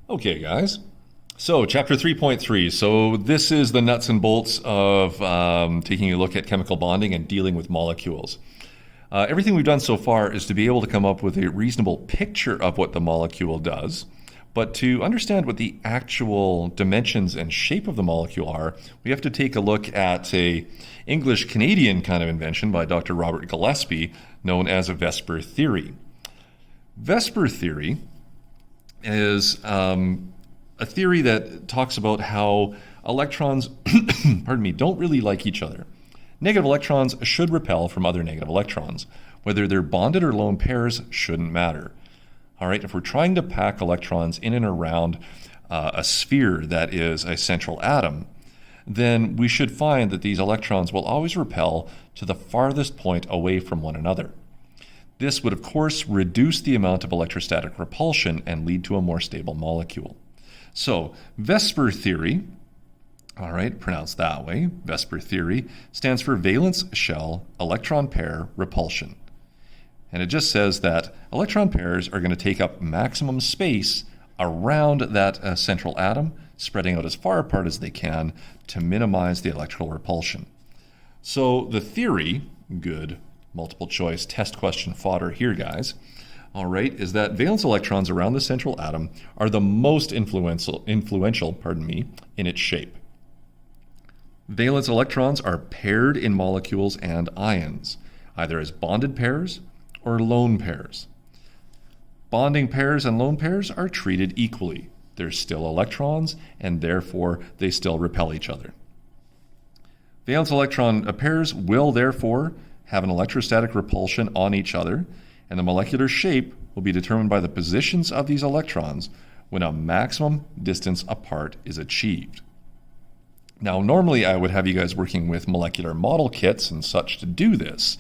Okay, guys. So, chapter 3.3. So, this is the nuts and bolts of taking a look at chemical bonding and dealing with molecules. Everything we've done so far is to be able to come up with a reasonable picture of what the molecule does. But to understand what the actual dimensions and shape of the molecule are, we have to take a look at a English-Canadian kind of invention by Dr. Robert Gillespie, known as a VSEPR theory. VSEPR theory is a theory that talks about how electrons don't really like each other. Negative electrons should repel from other negative electrons. Whether they're bonded or lone pairs shouldn't matter. All right, if we're trying to pack electrons in and around a sphere that is a central atom, then we should find that these electrons will always repel to the farthest point away from one another. This would, of course, reduce the amount of electrostatic repulsion and lead to a more stable molecule. So, VSEPR theory, all right, pronounced that way, VSEPR theory, stands for valence shell electron pair repulsion. And it just says that electron pairs are going to take up maximum space around that central atom, spreading out as far apart as they can to minimize the electrical repulsion. So the theory, good multiple choice test question fodder here, guys, all right, is that valence electrons around the central atom are the most influential in its shape. Valence electrons are paired in molecules and ions, either as bonded pairs or lone pairs. Bonding pairs and lone pairs are treated equally. They're still electrons, and therefore they still repel each other. Valence electron pairs will therefore have an electrostatic repulsion on each other, and the molecular shape will be determined by the positions of these electrons when a maximum distance apart is achieved. Now, normally I would have you guys working with molecular model kits and such to do this.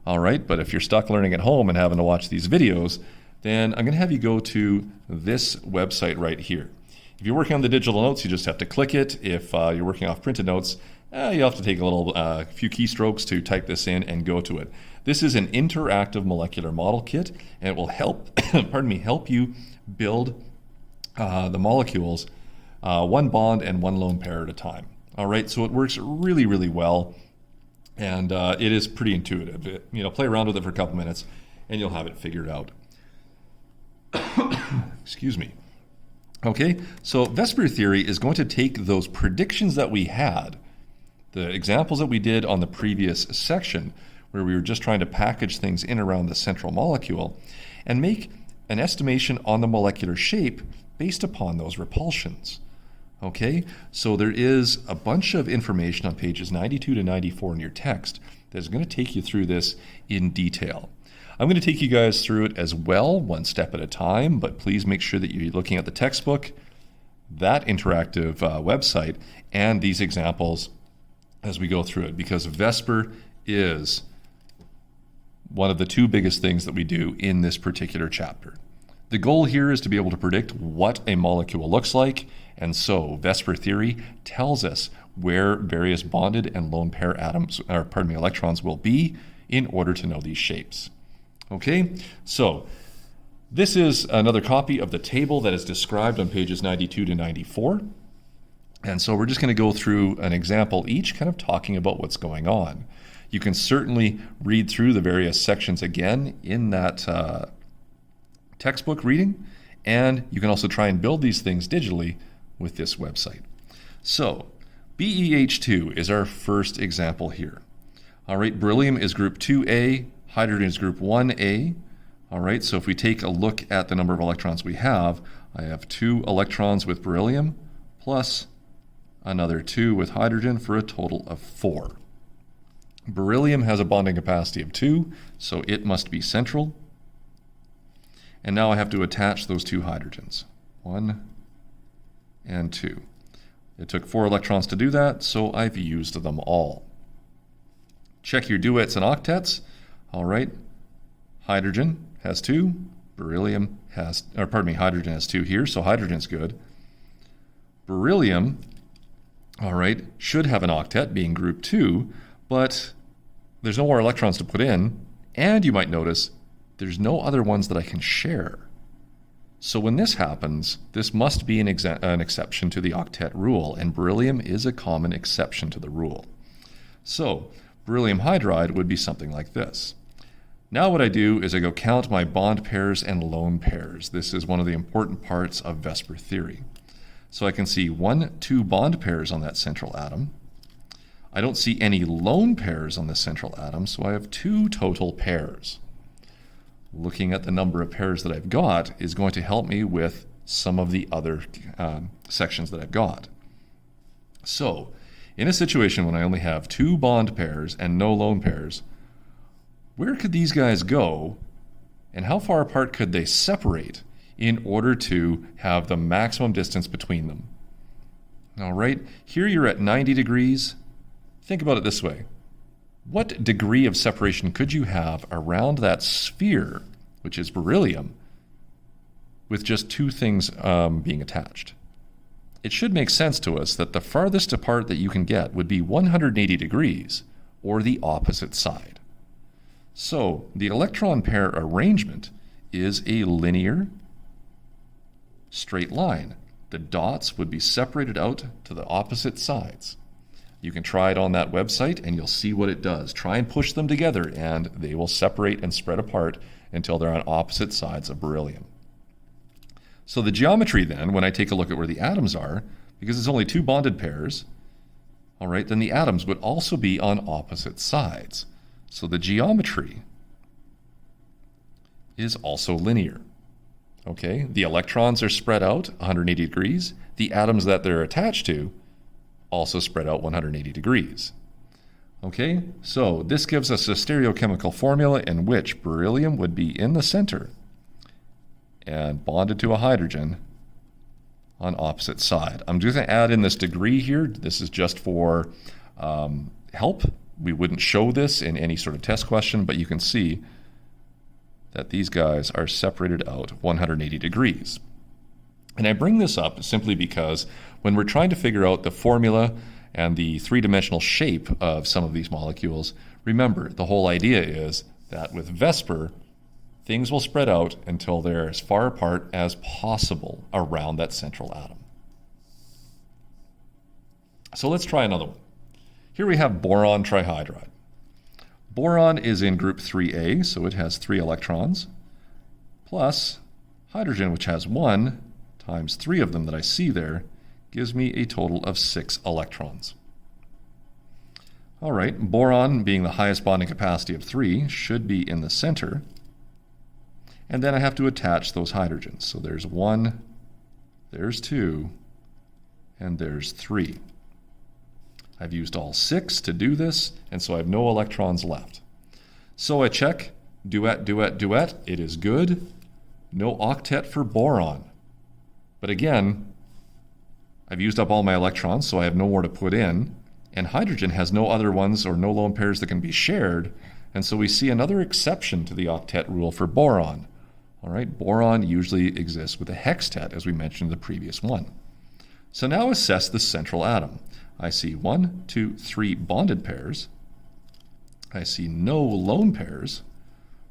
All right, but if you're stuck learning at home and having to watch these videos, then I'm going to have you go to this website right here. If you're working on the digital notes, you just have to click it. If you're working off printed notes, you have to take a few keystrokes to type this in and go to it. This is an interactive molecular model kit, and it will help, help you build the molecules one bond and one lone pair at a time. All right, so it works really, really well. And it is pretty intuitive. Play around with it for a couple minutes, and you'll have it figured out. Excuse me. Okay, so VSEPR theory is going to take those predictions that we had, the examples that we did on the previous section, where we were just trying to package things in around the central molecule, and make an estimation on the molecular shape based upon those repulsions. Okay, so there is a bunch of information on pages 92 to 94 in your text that's going to take you through this in detail. I'm going to take you guys through it as well, one step at a time, but please make sure that you're looking at the textbook, that interactive website, and these examples as we go through it, because VSEPR is one of the two biggest things that we do in this particular chapter. The goal here is to be able to predict what a molecule looks like, and so VSEPR theory tells us where various bonded and lone pair electrons will be in order to know these shapes. Okay, so this is another copy of the table that is described on pages 92 to 94. And so we're just going to go through an example each, kind of talking about what's going on. You can certainly read through the various sections again in that textbook reading, and you can also try and build these things digitally with this website. So BeH2 is our first example here. All right, beryllium is group 2A, hydrogen is group 1A. All right, so if we take a look at the number of electrons we have, I have 2 electrons with beryllium plus another 2 with hydrogen for a total of 4. Beryllium has a bonding capacity of 2, so it must be central. And now I have to attach those 2 hydrogens, 1 and 2. It took 4 electrons to do that, so I've used them all. Check your duets and octets. All right, hydrogen has 2, hydrogen has 2 here, so hydrogen's good. Beryllium, all right, should have an octet being group 2, but there's no more electrons to put in, and you might notice there's no other ones that I can share. So when this happens, this must be an exception to the octet rule, and beryllium is a common exception to the rule. So beryllium hydride would be something like this. Now what I do is I go count my bond pairs and lone pairs. This is one of the important parts of VSEPR theory. So I can see 2 bond pairs on that central atom. I don't see any lone pairs on the central atom, so I have 2 total pairs. Looking at the number of pairs that I've got is going to help me with some of the other sections that I've got. So, in a situation when I only have 2 bond pairs and no lone pairs, where could these guys go, and how far apart could they separate in order to have the maximum distance between them? All right, here you're at 90 degrees. Think about it this way. What degree of separation could you have around that sphere, which is beryllium, with just 2 things being attached? It should make sense to us that the farthest apart that you can get would be 180 degrees, or the opposite side. So the electron pair arrangement is a linear straight line. The dots would be separated out to the opposite sides. You can try it on that website and you'll see what it does. Try and push them together and they will separate and spread apart until they're on opposite sides of beryllium. So the geometry then, when I take a look at where the atoms are, because it's only 2 bonded pairs, all right, then the atoms would also be on opposite sides. So the geometry is also linear. Okay, the electrons are spread out 180 degrees. The atoms that they're attached to also spread out 180 degrees. Okay, so this gives us a stereochemical formula in which beryllium would be in the center and bonded to a hydrogen on opposite side. I'm just going to add in this degree here. This is just for help. We wouldn't show this in any sort of test question, but you can see that these guys are separated out 180 degrees. And I bring this up simply because when we're trying to figure out the formula and the 3-dimensional shape of some of these molecules, remember, the whole idea is that with VSEPR, things will spread out until they're as far apart as possible around that central atom. So let's try another one. Here we have boron trihydride. Boron is in group 3A, so it has 3 electrons, plus hydrogen, which has 1, times 3 of them that I see there, gives me a total of 6 electrons. All right, boron, being the highest bonding capacity of 3, should be in the center. And then I have to attach those hydrogens. So there's 1, there's 2, and there's 3. I've used all 6 to do this, and so I have no electrons left. So I check, duet, duet, duet, it is good. No octet for boron. But again, I've used up all my electrons, so I have no more to put in, and hydrogen has no other ones or no lone pairs that can be shared, and so we see another exception to the octet rule for boron. All right, boron usually exists with a hextet, as we mentioned in the previous one. So now assess the central atom. I see 1, 2, 3 bonded pairs. I see no lone pairs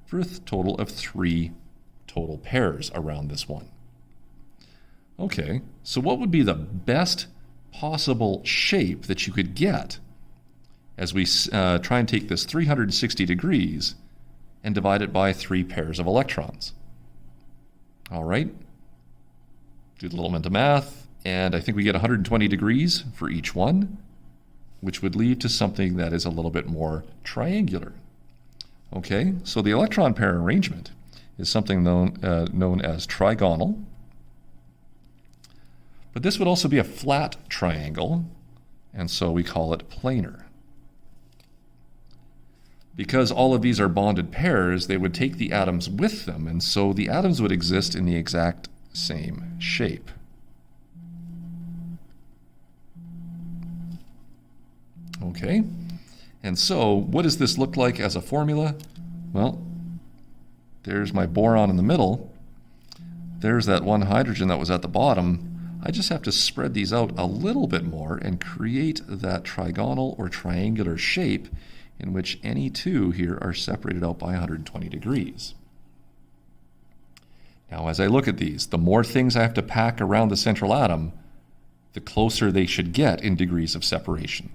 for a total of 3 total pairs around this one. Okay, so what would be the best possible shape that you could get as we try and take this 360 degrees and divide it by 3 pairs of electrons? All right, do the little mental math, and I think we get 120 degrees for each one, which would lead to something that is a little bit more triangular. Okay, so the electron pair arrangement is something known as trigonal. But this would also be a flat triangle, and so we call it planar. Because all of these are bonded pairs, they would take the atoms with them, and so the atoms would exist in the exact same shape. Okay, and so what does this look like as a formula? Well, there's my boron in the middle. There's that one hydrogen that was at the bottom. I just have to spread these out a little bit more and create that trigonal or triangular shape in which any 2 here are separated out by 120 degrees. Now, as I look at these, the more things I have to pack around the central atom, the closer they should get in degrees of separation.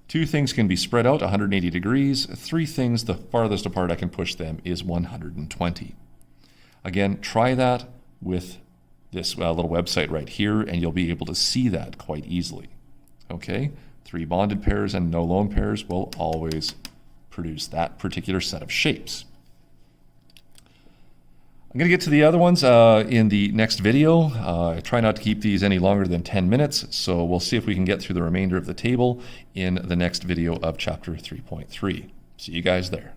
2 things can be spread out 180 degrees. 3 things, the farthest apart I can push them is 120. Again, try that with this little website right here, and you'll be able to see that quite easily. Okay, 3 bonded pairs and no lone pairs will always produce that particular set of shapes. I'm going to get to the other ones in the next video. I try not to keep these any longer than 10 minutes, so we'll see if we can get through the remainder of the table in the next video of chapter 3.3. See you guys there.